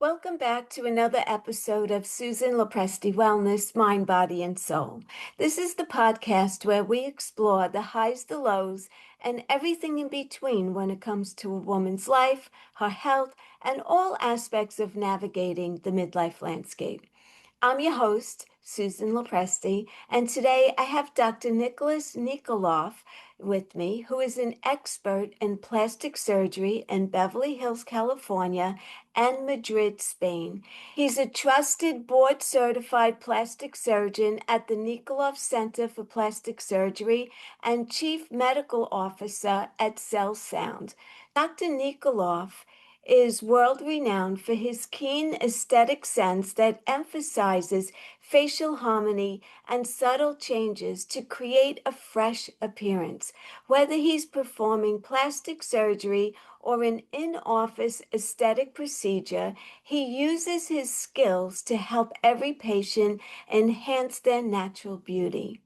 Welcome back to another episode of Susan LoPresti Wellness, Mind, Body, and Soul. This is the podcast where we explore the highs, the lows, and everything in between when it comes to a woman's life, her health, and all aspects of navigating the midlife landscape. I'm your host, Susan LoPresti, and today I have Dr. Nikolov with me, who is an expert in plastic surgery in Beverly Hills, California, and Madrid, Spain. He's a trusted board-certified plastic surgeon at the Nikolov Center for Plastic Surgery and chief medical officer at CellSound. Dr. Nikolov is world-renowned for his keen aesthetic sense that emphasizes facial harmony and subtle changes to create a fresh appearance. Whether he's performing plastic surgery or an in-office aesthetic procedure, he uses his skills to help every patient enhance their natural beauty.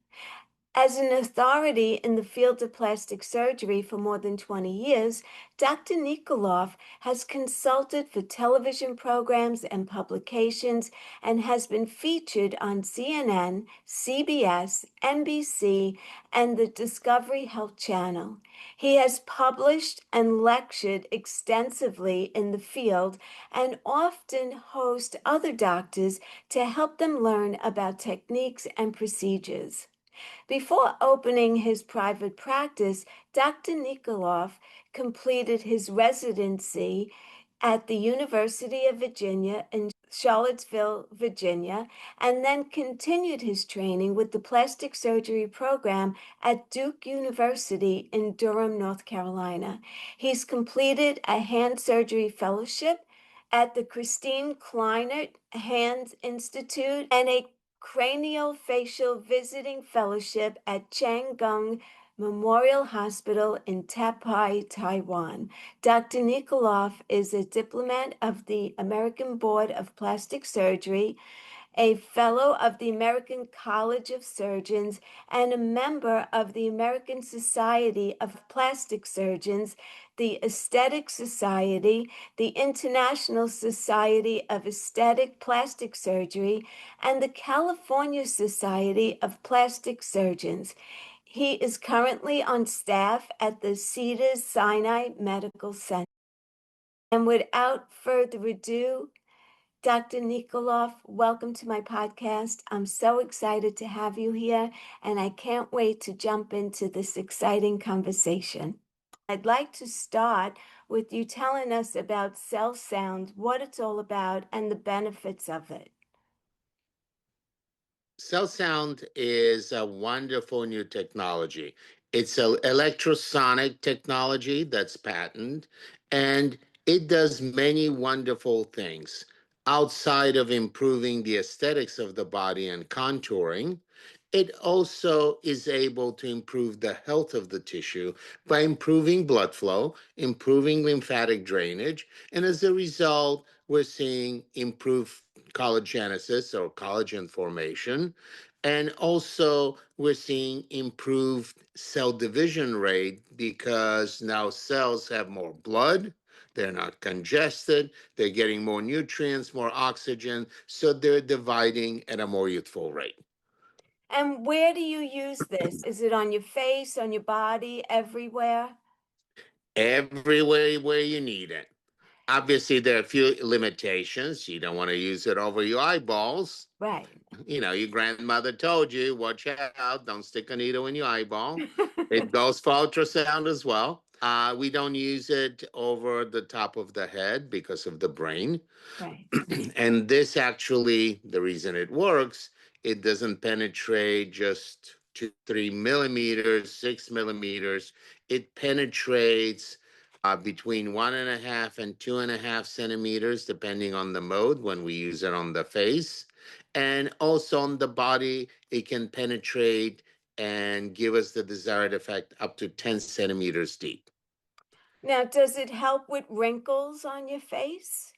As an authority in the field of plastic surgery for more than 20 years, Dr. Nikolov has consulted for television programs and publications and has been featured on CNN, CBS, NBC, and the Discovery Health Channel. He has published and lectured extensively in the field and often hosts other doctors to help them learn about techniques and procedures. Before opening his private practice, Dr. Nikolov completed his residency at the University of Virginia in Charlottesville, Virginia, and then continued his training with the plastic surgery program at Duke University in Durham, North Carolina. He's completed a hand surgery fellowship at the Christine Kleinert Hand Institute and a craniofacial visiting fellowship at Changgung Memorial Hospital in Taipei, Taiwan. Dr. Nikolov is a diplomat of the American Board of Plastic Surgery, a fellow of the American College of Surgeons, and a member of the American Society of Plastic Surgeons, the Aesthetic Society, the International Society of Aesthetic Plastic Surgery, and the California Society of Plastic Surgeons. He is currently on staff at the Cedars-Sinai Medical Center. And without further ado, Dr. Nikolov, welcome to my podcast. I'm so excited to have you here, and I can't wait to jump into this exciting conversation. I'd like to start with you telling us about CellSound, what it's all about, and the benefits of it. CellSound is a wonderful new technology. It's an electrosonic technology that's patented, and it does many wonderful things. Outside of improving the aesthetics of the body and contouring, it also is able to improve the health of the tissue by improving blood flow, improving lymphatic drainage, and as a result, we're seeing improved collagenesis or collagen formation. And also, we're seeing improved cell division rate because now cells have more blood. They're not congested. They're getting more nutrients, more oxygen. So they're dividing at a more youthful rate. And where do you use this? Is it on your face, on your body, everywhere? Everywhere where you need it. Obviously, there are a few limitations. You don't want to use it over your eyeballs. Right. Your grandmother told you, watch out, don't stick a needle in your eyeball. It goes for ultrasound as well. We don't use it over the top of the head because of the brain. Right. And this actually, the reason it works, it doesn't penetrate just 2, 3 millimeters, 6 millimeters. It penetrates between 1.5 and 2.5 centimeters, depending on the mode when we use it on the face. And also on the body, it can penetrate and give us the desired effect up to 10 centimeters deep. Now, does it help with wrinkles on your face?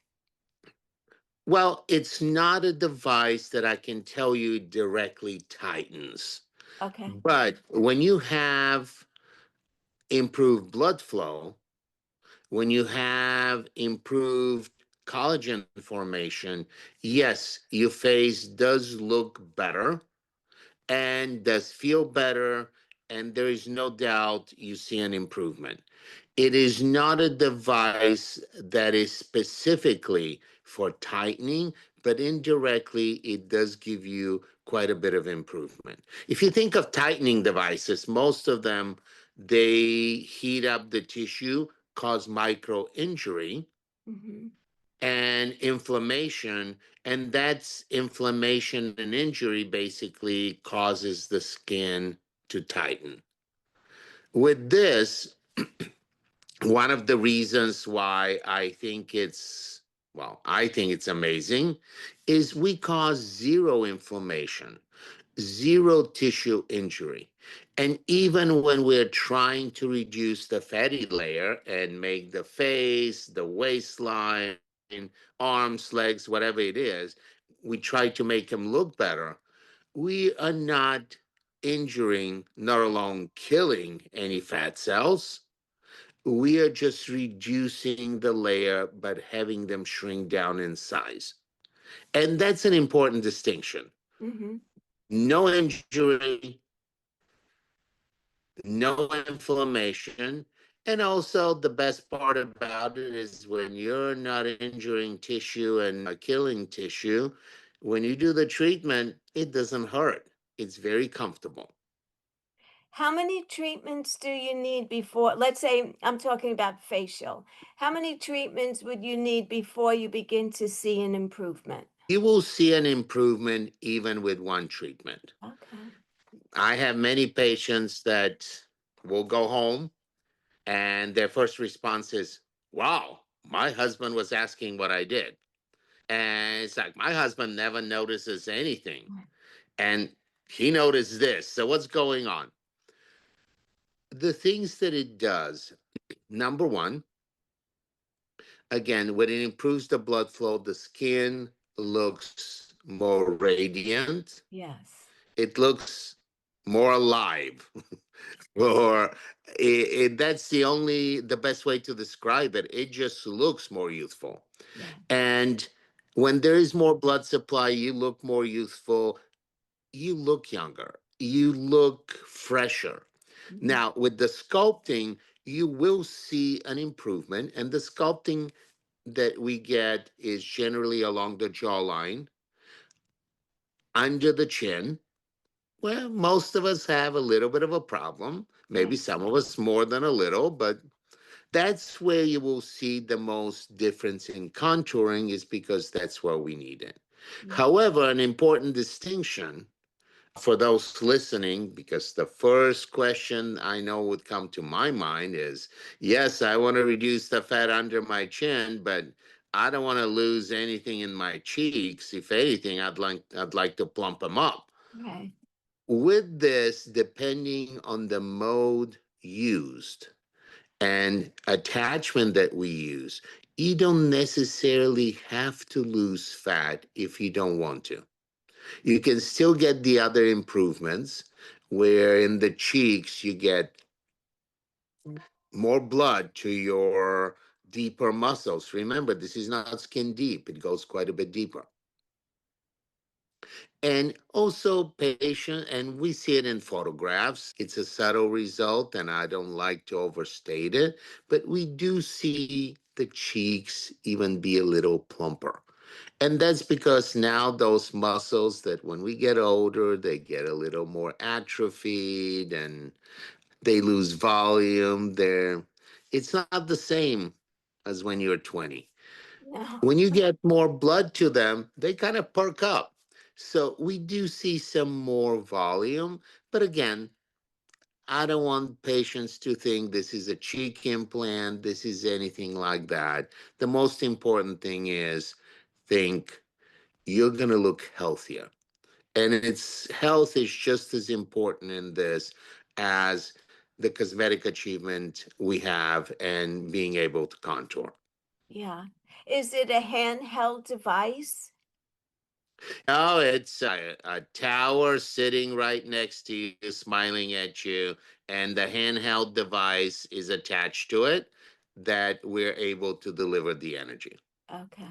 Well, it's not a device that I can tell you directly tightens. Okay. But when you have improved blood flow, when you have improved collagen formation, yes, your face does look better and does feel better, and there is no doubt you see an improvement. It is not a device that is specifically for tightening, but indirectly, it does give you quite a bit of improvement. If you think of tightening devices, most of them they heat up the tissue, cause micro injury Mm-hmm. and inflammation, and that's inflammation and injury basically causes the skin to tighten. With this, one of the reasons why I think it's amazing is we cause zero inflammation, zero tissue injury. And even when we're trying to reduce the fatty layer and make the face, the waistline, arms, legs, whatever it is, we try to make them look better. We are not injuring, not alone killing any fat cells. We are just reducing the layer, but having them shrink down in size. And that's an important distinction. Mm-hmm. No injury, no inflammation. And also, the best part about it is when you're not injuring tissue and not killing tissue, when you do the treatment, it doesn't hurt. It's very comfortable. How many treatments do you need before, let's say I'm talking about facial. How many treatments would you need before you begin to see an improvement? You will see an improvement even with one treatment. Okay. I have many patients that will go home and their first response is, wow, my husband was asking what I did. And it's like, my husband never notices anything. And he noticed this. So, what's going on? The things that it does, number one, again, when it improves the blood flow, the skin looks more radiant, Yes. it looks more alive. Or that's the best way to describe it. It just looks more youthful. Yeah. And when there is more blood supply, you look more youthful, you look younger, you look fresher. Mm-hmm. Now, with the sculpting, you will see an improvement, and the sculpting that we get is generally along the jawline, under the chin. Well, most of us have a little bit of a problem, maybe Yes. some of us more than a little, but that's where you will see the most difference in contouring, is because that's where we need it. Yeah. However, an important distinction for those listening, because the first question I know would come to my mind is, yes, I want to reduce the fat under my chin, but I don't want to lose anything in my cheeks. If anything, I'd like to plump them up. Right. With this, depending on the mode used and attachment that we use, you don't necessarily have to lose fat if you don't want to. You can still get the other improvements, where in the cheeks you get more blood to your deeper muscles. Remember, this is not skin deep, it goes quite a bit deeper. And also patient, and we see it in photographs. It's a subtle result, and I don't like to overstate it, but we do see the cheeks even be a little plumper. And that's because now those muscles that when we get older, they get a little more atrophied and they lose volume. It's not the same as when you're 20. No. When you get more blood to them, they kind of perk up. So we do see some more volume. But again, I don't want patients to think this is a cheek implant, this is anything like that. The most important thing is think you're going to look healthier. And its health is just as important in this as the cosmetic achievement we have and being able to contour. Yeah. Is it a handheld device? No, it's a tower sitting right next to you, smiling at you, and the handheld device is attached to it that we're able to deliver the energy. Okay.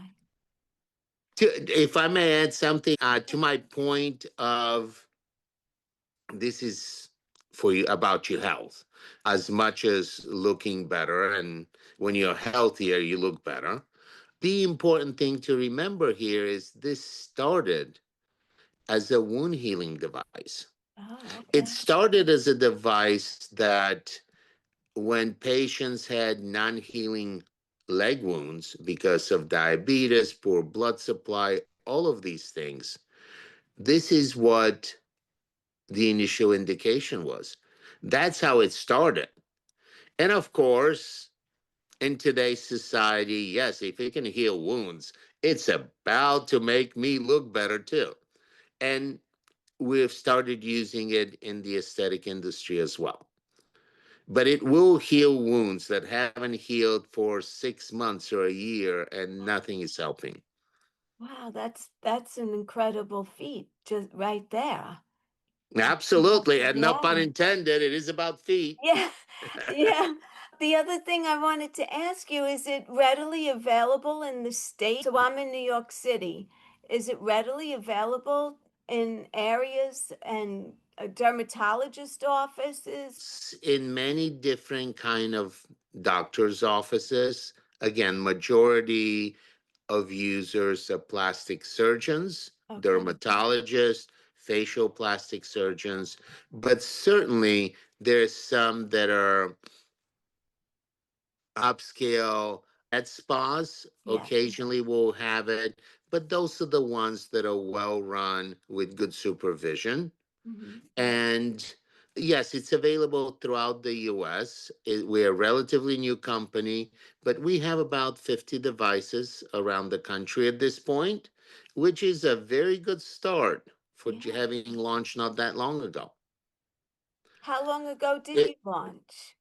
If I may add something to my point of this is for you about your health as much as looking better. And when you're healthier, you look better. The important thing to remember here is this started as a wound healing device. Oh, It okay. started as a device that when patients had non healing leg wounds because of diabetes, poor blood supply, all of these things, this is what the initial indication was. That's how it started. And of course, in today's society, yes, if it can heal wounds, it's about to make me look better too. And we've started using it in the aesthetic industry as well. But it will heal wounds that haven't healed for 6 months or a year and nothing is helping. Wow, that's an incredible feat just right there. Absolutely. And no pun Yeah. intended, it is about feet. Yeah. Yeah. The other thing I wanted to ask you, is it readily available in the state? So I'm in New York City. Is it readily available in areas and dermatologist offices? In many different kind of doctors' offices. Again, majority of users are plastic surgeons, Okay. dermatologists, facial plastic surgeons, but certainly there's some that are upscale med spas Yes. occasionally will have it, but those are the ones that are well run with good supervision. Hmm. And yes, it's available throughout the US. We're a relatively new company, but we have about 50 devices around the country at this point, which is a very good start for Yeah. having launched not that long ago. How long ago did It, you launch?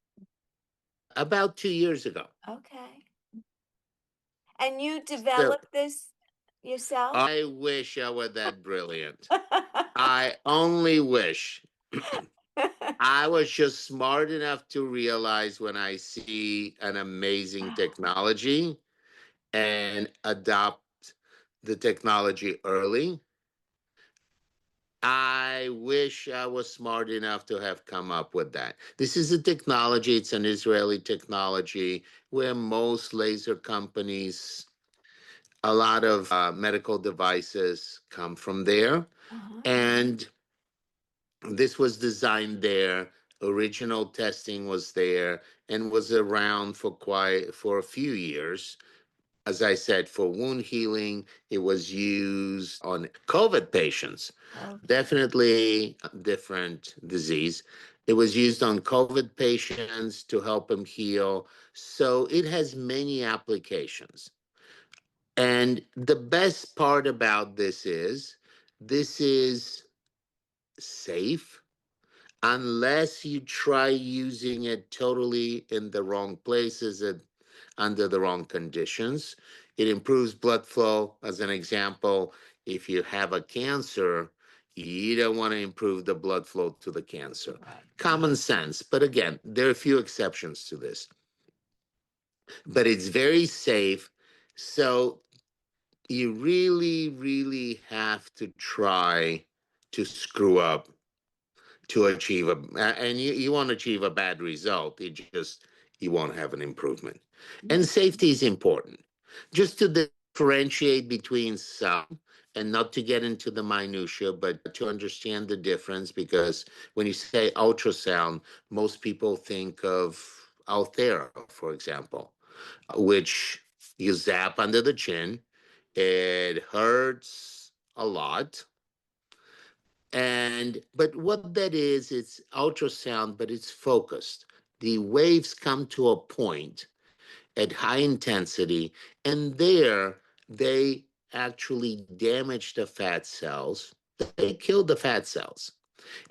about 2 years ago. Okay. And you So developed this yourself? I wish I were that brilliant. I only wish. I was just smart enough to realize when I see an amazing technology and adopt the technology early. I wish I was smart enough to have come up with that. This is a technology, it's an Israeli technology where most laser companies, a lot of medical devices come from there. Uh-huh. And this was designed there. Original testing was there and was around for a few years. As I said, for wound healing, it was used on COVID patients. Okay. Definitely a different disease. It was used on COVID patients to help them heal. So it has many applications. And the best part about this is safe unless you try using it totally in the wrong places and under the wrong conditions. It improves blood flow. As an example, if you have a cancer, you don't want to improve the blood flow to the cancer. Right. Common sense. But again, there are a few exceptions to this. But it's very safe. So you really, really have to try to screw up to achieve and you won't achieve a bad result. You won't have an improvement. And Yeah. safety is important. Just to differentiate between some, and not to get into the minutia, but to understand the difference, because when you say ultrasound, most people think of Altera, for example, which you zap under the chin. It hurts a lot, and but what that is, it's ultrasound, but it's focused. The waves come to a point at high intensity, and there they actually damage the fat cells. They kill the fat cells.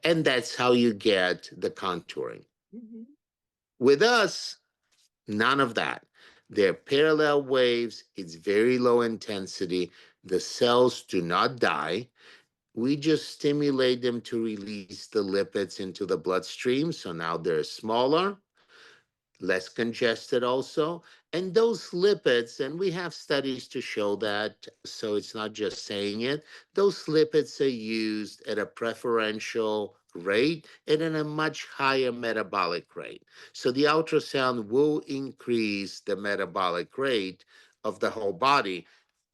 And that's how you get the contouring. Hmm. With us, none of that. They're parallel waves, it's very low intensity. The cells do not die. We just stimulate them to release the lipids into the bloodstream. So now they're smaller, less congested also. And those lipids, and we have studies to show that, so it's not just saying it, those lipids are used at a preferential rate and at a much higher metabolic rate. So the ultrasound will increase the metabolic rate of the whole body.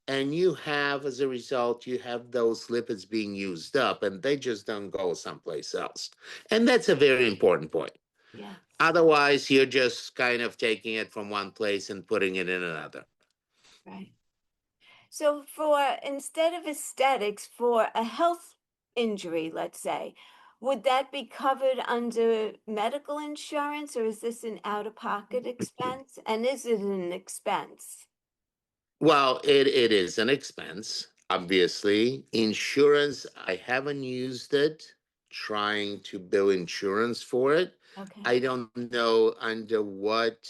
And you have, as a result, you have those lipids being used up and they just don't go someplace else. And that's a very important point. Yes. Otherwise, you're just kind of taking it from one place and putting it in another. Right. So for instead of aesthetics, for a health injury, let's say, would that be covered under medical insurance or is this an out-of-pocket expense? And is it an expense? Well, it is an expense, obviously. Insurance, I haven't used it trying to bill insurance for it. Okay. I don't know under what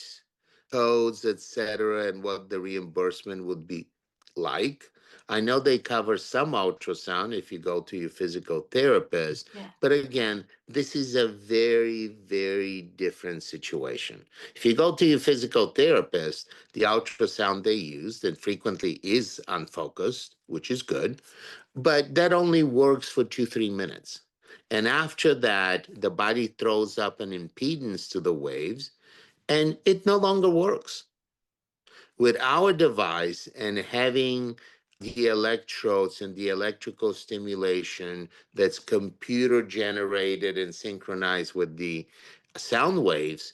codes, et cetera, and what the reimbursement would be like. I know they cover some ultrasound if you go to your physical therapist, Yeah. but again, this is a very, very different situation. If you go to your physical therapist, the ultrasound they use that frequently is unfocused, which is good, but that only works for 2, 3 minutes. And after that, the body throws up an impedance to the waves and it no longer works. With our device and having the electrodes and the electrical stimulation that's computer generated and synchronized with the sound waves,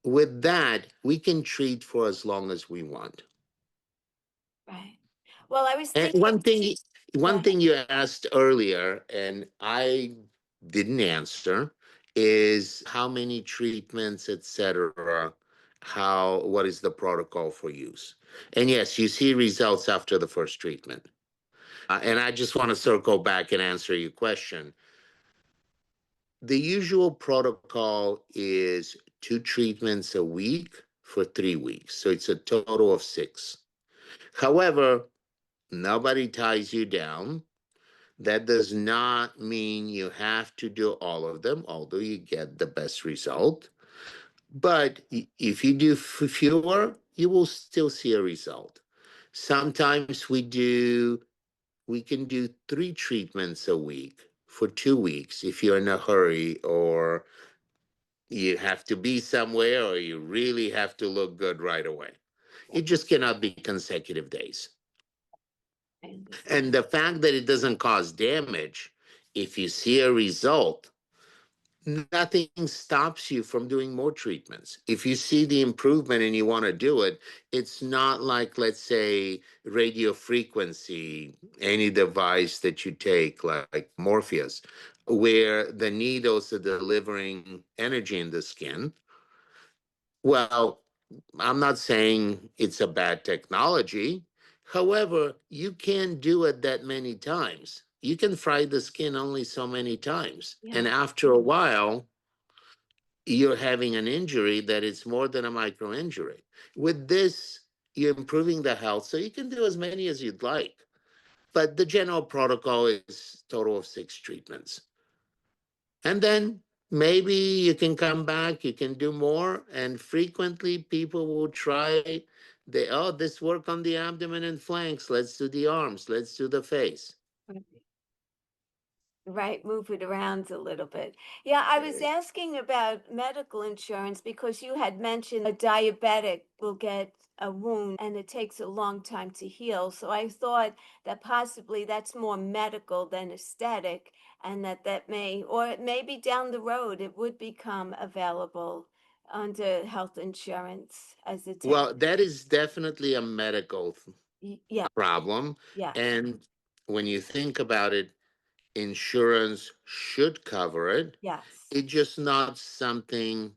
with that, we can treat for as long as we want. Right. Well, I was And thinking, go one ahead. thing you asked earlier, and I didn't answer, is how many treatments, etc. What is the protocol for use? And yes, you see results after the first treatment. And I just want to circle back and answer your question. The usual protocol is 2 treatments a week for 3 weeks. So it's a total of 6. However, nobody ties you down. That does not mean you have to do all of them, although you get the best result. But if you do fewer, you will still see a result. Sometimes we can do 3 treatments a week for 2 weeks if you're in a hurry or you have to be somewhere or you really have to look good right away. It just cannot be consecutive days. I And understand. the fact that it doesn't cause damage, if you see a result, nothing stops you from doing more treatments. If you see the improvement and you want to do it, it's not like, let's say, radio frequency, any device that you take, like Morpheus, where the needles are delivering energy in the skin. Well, I'm not saying it's a bad technology. However, you can't do it that many times. You can fry the skin only so many times. And Yeah. after a while, you're having an injury that is more than a micro injury. With this, you're improving the health, so you can do as many as you'd like. But the general protocol is total of 6 treatments. And then maybe you can come back, you can do more. And frequently people will try this work on the abdomen and flanks. Let's do the arms, let's do the face. Right. Right, move it around a little bit. Yeah, I was asking about medical insurance because you had mentioned a diabetic will get a wound and it takes a long time to heal. So I thought that possibly that's more medical than aesthetic, and that may, or maybe down the road, it would become available under health insurance as a tech. Well, that is definitely a medical Yeah, problem. yes, And when you think about it, insurance should cover it. yes, It's just not something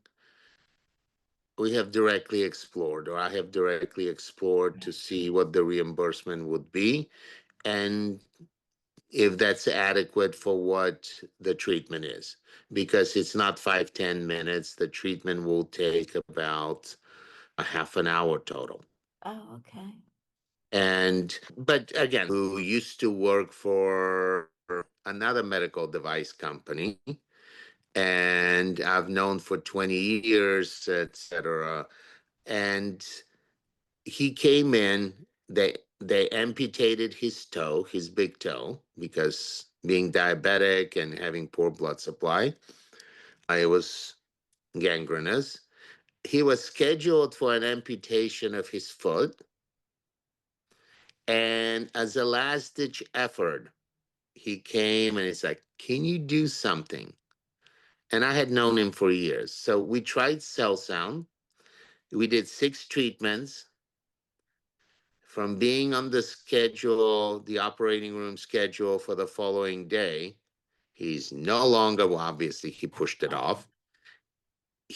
we have directly explored, or I have directly explored to right, see what the reimbursement would be and if that's adequate for what the treatment is. Because it's not 5, 10 minutes. The treatment will take about a half an hour total. oh, okay, But again, who used to work for another medical device company, and I've known for 20 years, etc. And he came in, they amputated his toe, his big toe, because being diabetic and having poor blood supply, it was gangrenous. He was scheduled for an amputation of his foot, and as a last ditch effort, he came and he's like, "Can you do something?" And I had known him for years. So we tried CellSound. We did 6 treatments. From being on the schedule, the operating room schedule for the following day, he's no longer, well, obviously he pushed it Wow. off.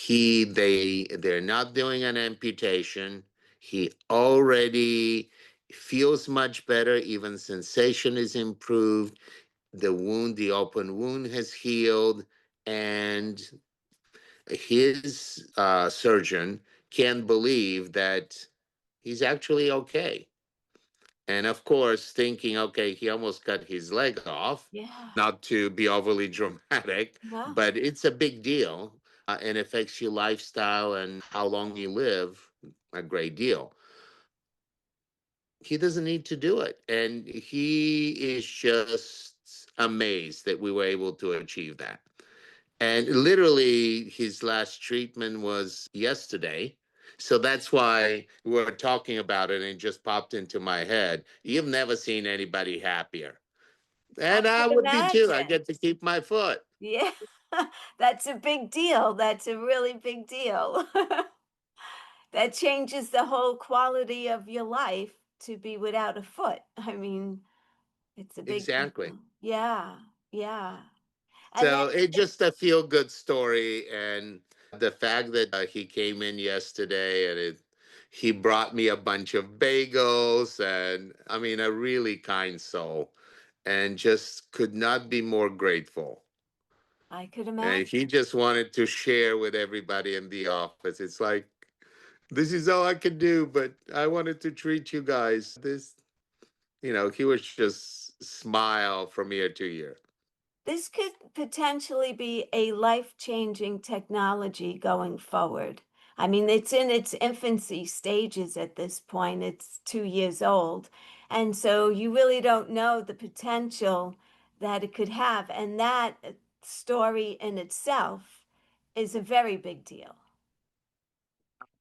They're not doing an amputation. He already feels much better, even sensation is improved. The open wound has healed, and his surgeon can't believe that he's actually okay. And of course, thinking, okay, he almost cut his leg off, Yeah. not to be overly dramatic, No. but it's a big deal and affects your lifestyle and how long you live a great deal. He doesn't need to do it. And he is just amazed that we were able to achieve that. And literally, his last treatment was yesterday. So that's why we're talking about it, and it just popped into my head. You've never seen anybody happier. I And I could would be too. I imagine. get to keep my foot. Yeah. That's a big deal. That's a really big deal. That changes the whole quality of your life to be without a foot. I mean, it's a big Exactly. deal. Yeah. Yeah. And So then it's just a feel good story. And the fact that he came in yesterday and he brought me a bunch of bagels, and I mean, a really kind soul, and just could not be more grateful. I could And he imagine. just wanted to share with everybody in the office. It's like, this is all I can do, but I wanted to treat you guys. He was just smile from ear to ear. This could potentially be a life-changing technology going forward. I mean, it's in its infancy stages at this point. It's 2 years old. And so you really don't know the potential that it could have. And that story in itself is a very big deal.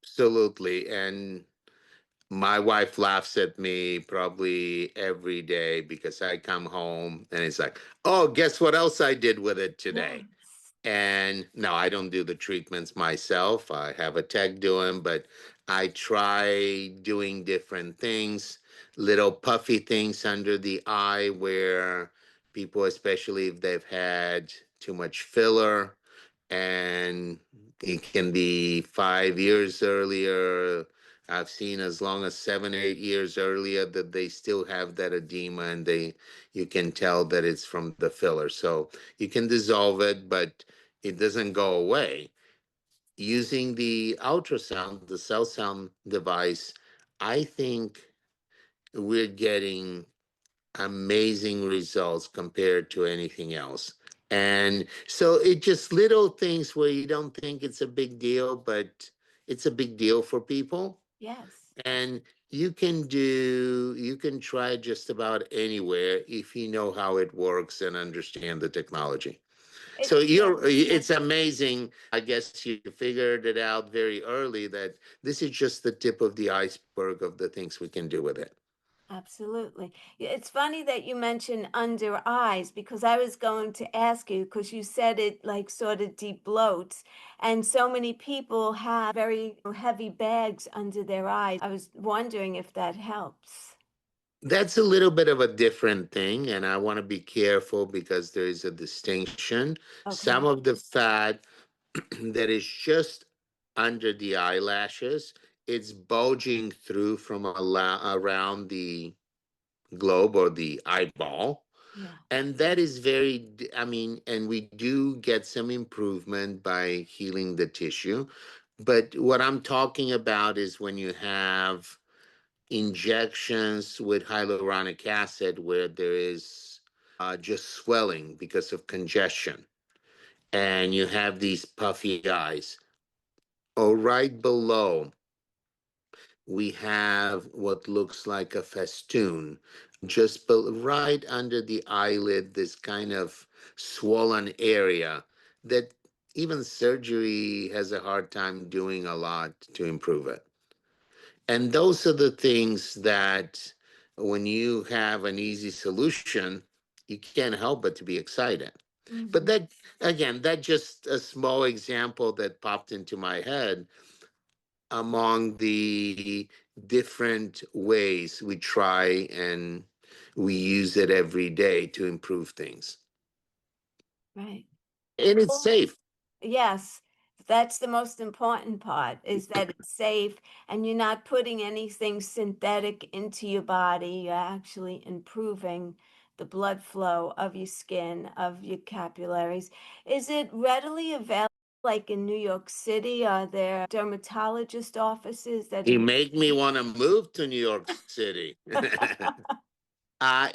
Absolutely. And my wife laughs at me probably every day because I come home and it's like, oh, guess what else I did with it today? Yes. And no, I don't do the treatments myself. I have a tech do them, but I try doing different things, little puffy things under the eye where people, especially if they've had too much filler, and it can be 5 years earlier. I've seen as long as 7 or 8 years earlier that they still have that edema, and you can tell that it's from the filler. So you can dissolve it, but it doesn't go away. Using the ultrasound, the cell sound device, I think we're getting amazing results compared to anything else. And so it just little things where you don't think it's a big deal, but it's a big deal for people. Yes. And you can try just about anywhere if you know how it works and understand the technology. So Yeah, it's amazing. I guess you figured it out very early that this is just the tip of the iceberg of the things we can do with it. absolutely. Yeah, it's funny that you mentioned under eyes because I was going to ask you because you said it like sort of deep bloats, and so many people have very heavy bags under their eyes. I was wondering if that helps. That's a little bit of a different thing, and I want to be careful because there is a distinction. Some Okay. of the fat that is just under the eyelashes, it's bulging through from around the globe or the eyeball. Yeah. And that is I mean, and we do get some improvement by healing the tissue. But what I'm talking about is when you have injections with hyaluronic acid where there is just swelling because of congestion. and you have these puffy eyes. Oh, right below, we have what looks like a festoon, right under the eyelid, this kind of swollen area that even surgery has a hard time doing a lot to improve it. And those are the things that when you have an easy solution, you can't help but to be excited. But Mhm. that, again, that just a small example that popped into my head among the different ways we try and we use it every day to improve things. Right. And it's Well, safe. yes, that's the most important part is that it's safe and you're not putting anything synthetic into your body. You're actually improving the blood flow of your skin, of your capillaries. Is it readily available, like in New York City? Are there dermatologist offices that You are... make me want to move to New York City.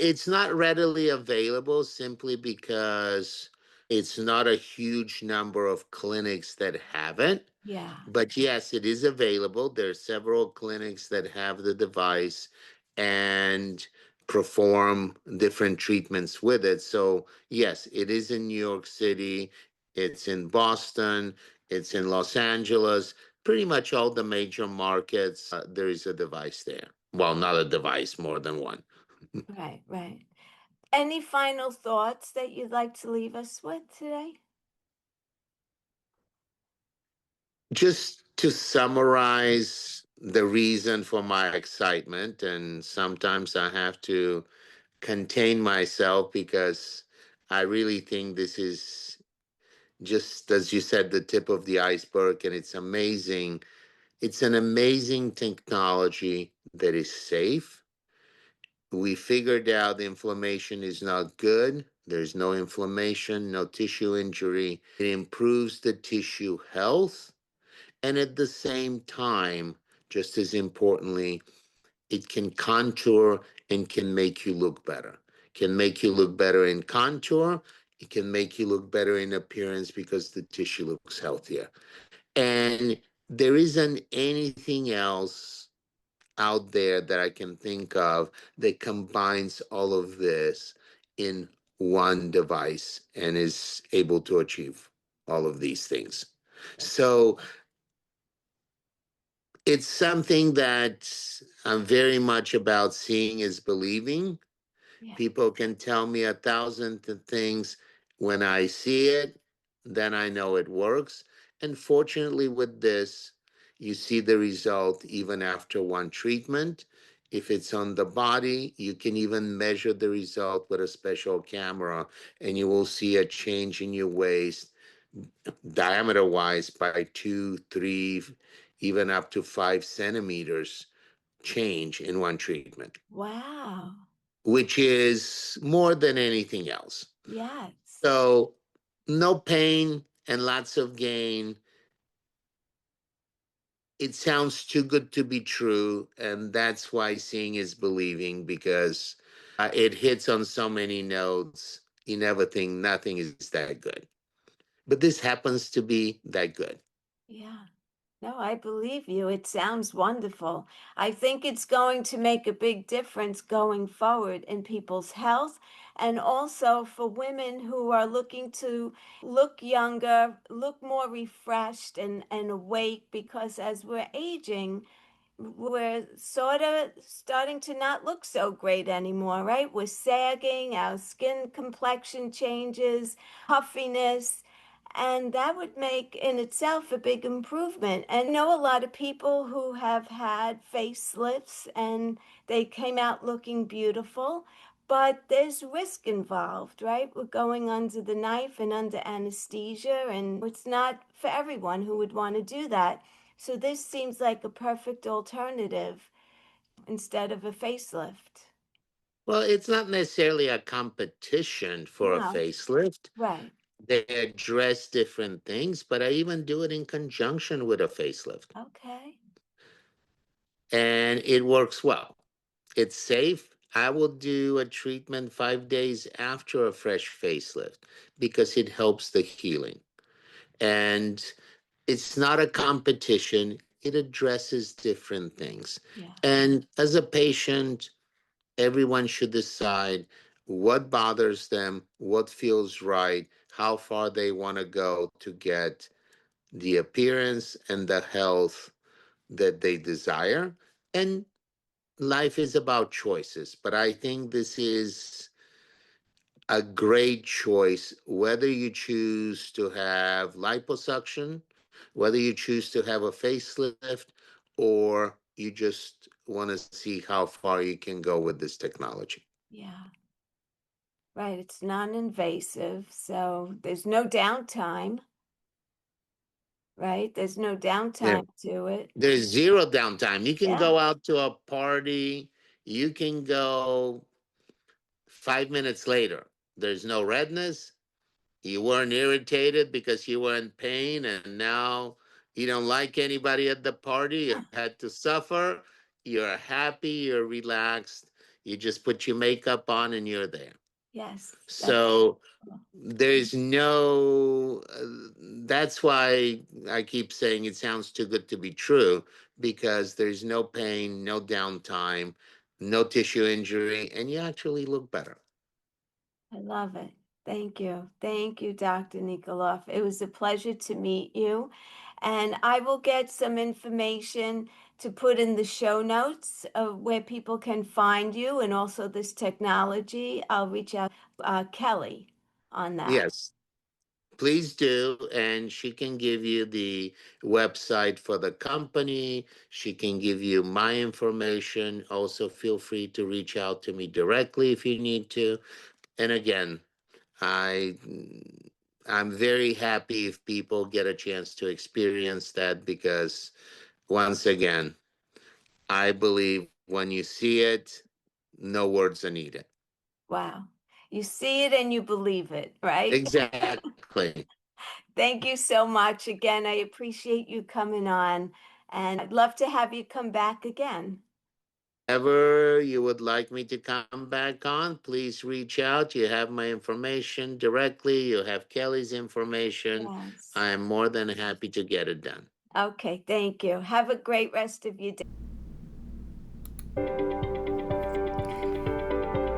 It's not readily available simply because it's not a huge number of clinics that have it. Yeah, But yes, it is available. There are several clinics that have the device and perform different treatments with it. So, yes, it is in New York City, it's in Boston, it's in Los Angeles, pretty much all the major markets. There is a device there. Well, not a device, more than one. right, right. Any final thoughts that you'd like to leave us with today? Just to summarize the reason for my excitement, and sometimes I have to contain myself because I really think this is just, as you said, the tip of the iceberg, and it's amazing. It's an amazing technology that is safe. We figured out inflammation is not good. There's no inflammation, no tissue injury. It improves the tissue health. And at the same time, just as importantly, it can contour and can make you look better. Can make you look better in contour. It can make you look better in appearance because the tissue looks healthier. And there isn't anything else out there that I can think of that combines all of this in one device and is able to achieve all of these things. So it's something that I'm very much about seeing is believing. Yeah. People can tell me a thousand things. When I see it, then I know it works. And fortunately, with this, you see the result even after one treatment. If it's on the body, you can even measure the result with a special camera, and you will see a change in your waist diameter wise by 2, 3, even up to 5 centimeters change in one treatment, Wow. which is more than anything else. Yes. So, no pain and lots of gain. It sounds too good to be true. And that's why seeing is believing, because it hits on so many notes. You never think nothing is that good. But this happens to be that good. Yeah. No, I believe you. It sounds wonderful. I think it's going to make a big difference going forward in people's health and also for women who are looking to look younger, look more refreshed and awake because as we're aging, we're sort of starting to not look so great anymore, right? We're sagging, our skin complexion changes, puffiness, and that would make in itself a big improvement. And I know a lot of people who have had facelifts and they came out looking beautiful, but there's risk involved, right? We're going under the knife and under anesthesia, and it's not for everyone who would want to do that. So this seems like a perfect alternative instead of a facelift. Well, it's not necessarily a competition for a No, facelift. right. They address different things, but I even do it in conjunction with a facelift. Okay. And it works well. It's safe. I will do a treatment 5 days after a fresh facelift because it helps the healing. And it's not a competition, it addresses different things. Yeah. And as a patient, everyone should decide what bothers them, what feels right, how far they want to go to get the appearance and the health that they desire. And life is about choices, but I think this is a great choice whether you choose to have liposuction, whether you choose to have a facelift, or you just want to see how far you can go with this technology. Yeah. Right. It's non-invasive, so there's no downtime, right? There's no There, downtime to it. there's zero downtime. You can Yeah. go out to a party, you can go 5 minutes later. There's no redness. You weren't irritated because you were in pain, and now you don't like anybody at the party. You had to suffer. You're happy, you're relaxed. You just put your makeup on and you're there. Yes. That's So there's no, that's why I keep saying it sounds too good to be true, because there's no pain, no downtime, no tissue injury, and you actually look better. I love it. Thank you. Thank you, Dr. Nikolov. It was a pleasure to meet you. And I will get some information to put in the show notes of where people can find you and also this technology. I'll reach out Kelly on that. Yes. Please do. And she can give you the website for the company. She can give you my information. Also, feel free to reach out to me directly if you need to. And again, I I'm very happy if people get a chance to experience that, because once again, I believe when you see it, no words are needed. Wow. You see it and you believe it, right? Exactly. Thank you so much. Again, I appreciate you coming on, and I'd love to have you come back again. Whenever you would like me to come back on, please reach out. You have my information directly, you have Kelly's information. Yes. I am more than happy to get it done. Okay, thank you. Have a great rest of your day.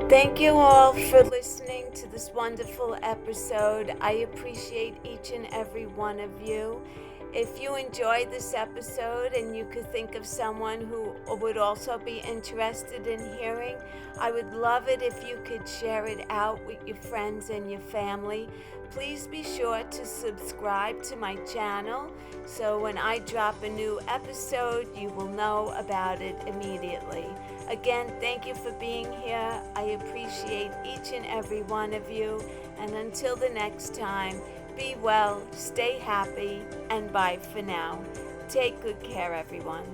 Thank you all for listening to this wonderful episode. I appreciate each and every one of you. If you enjoyed this episode and you could think of someone who would also be interested in hearing, I would love it if you could share it out with your friends and your family. Please be sure to subscribe to my channel so when I drop a new episode, you will know about it immediately. Again, thank you for being here. I appreciate each and every one of you. And until the next time, be well, stay happy, and bye for now. Take good care, everyone.